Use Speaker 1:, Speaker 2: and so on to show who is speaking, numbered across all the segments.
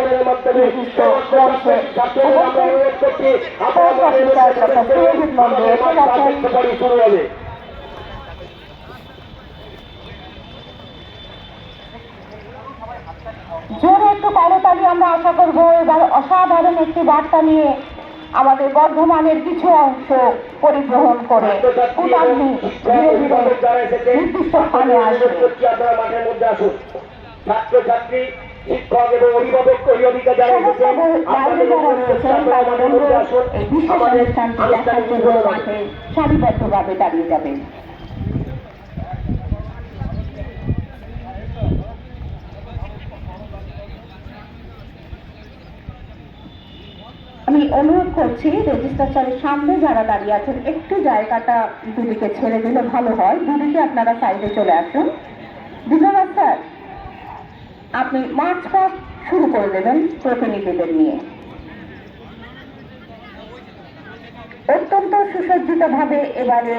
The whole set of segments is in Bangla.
Speaker 1: আন্দোলনের মাধ্যমে শুরু হবে।
Speaker 2: জোরে একটু করতালি আমরা আশা করবো। এবার অসাধারণ একটি বার্তা নিয়ে আমাদের বর্ধমানের কিছু অংশ পরিগ্রহণ করে কুটাগ্নি ধীরে ধীরে নির্দিষ্ট স্থানে আসবে।
Speaker 1: মাঠের মধ্যে আসুন ছাত্রছাত্রী শিক্ষক এবং অভিভাবক অভিভাবিকা যারা এসেছেন
Speaker 2: বাইরে যারা রয়েছেন তাদের অনুরোধ এই বিশেষ অনুষ্ঠানটি দেখার জন্য মাঠে সারিবদ্ধভাবে দাঁড়িয়ে যাবেন। আমি অনুরোধ করছি রেজিস্টার স্যারের সামনে যারা দাঁড়িয়ে আছেন একটু জায়গাটা দুদিকে ছেড়ে দিলে ভালো হয়। দুদিকে আপনারা সাইডে চলে আসুন। ধন্যবাদ স্যার, আপনি মার্চ পাস্ট শুরু করে দেবেন প্রতিনিধিদের নিয়ে। অত্যন্ত সুসজ্জিতভাবে এবারে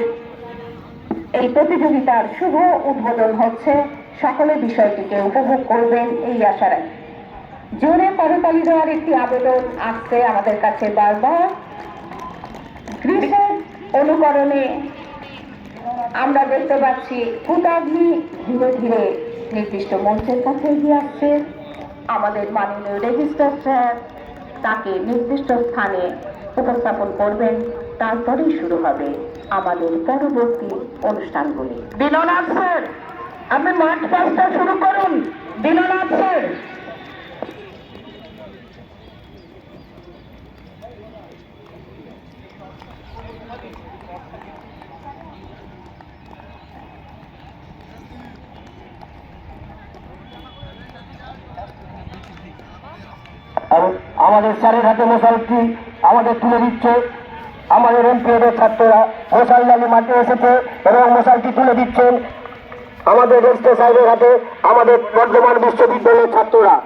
Speaker 2: এই প্রতিযোগিতার শুভ উদ্বোধন হচ্ছে। সকলে বিষয়টিকে উপভোগ করবেন এই আশা রাখি। জোরে করতালি দেওয়ার একটি আবেদন আসছে আমাদের কাছে বারবার। গ্রীষ্মের অনুকরণে আমরা দেখতে পাচ্ছি কুটাগ্নি ধীরে ধীরে নির্দিষ্ট মঞ্চের কাছে এগিয়ে আসছে। আমাদের মাননীয় রেজিস্ট্রার স্যার তাকে নির্দিষ্ট স্থানে উপস্থাপন করবেন, তারপরেই শুরু হবে আমাদের পরবর্তী অনুষ্ঠানগুলি। দীননাথ স্যার, আপনি মার্চ পাস্টটা শুরু করুন। দীননাথ স্যার।
Speaker 1: আমাদের স্যারের হাতে মশালটি আমাদের তুলে দিচ্ছে আমাদের এমপিএদের ছাত্ররা। মশাল লালি মাঠে এসেছে এবং মশালটি তুলে দিচ্ছেন আমাদের রেজিস্ট্রার সাহেবের হাতে আমাদের বর্ধমান বিশ্ববিদ্যালয়ের ছাত্ররা।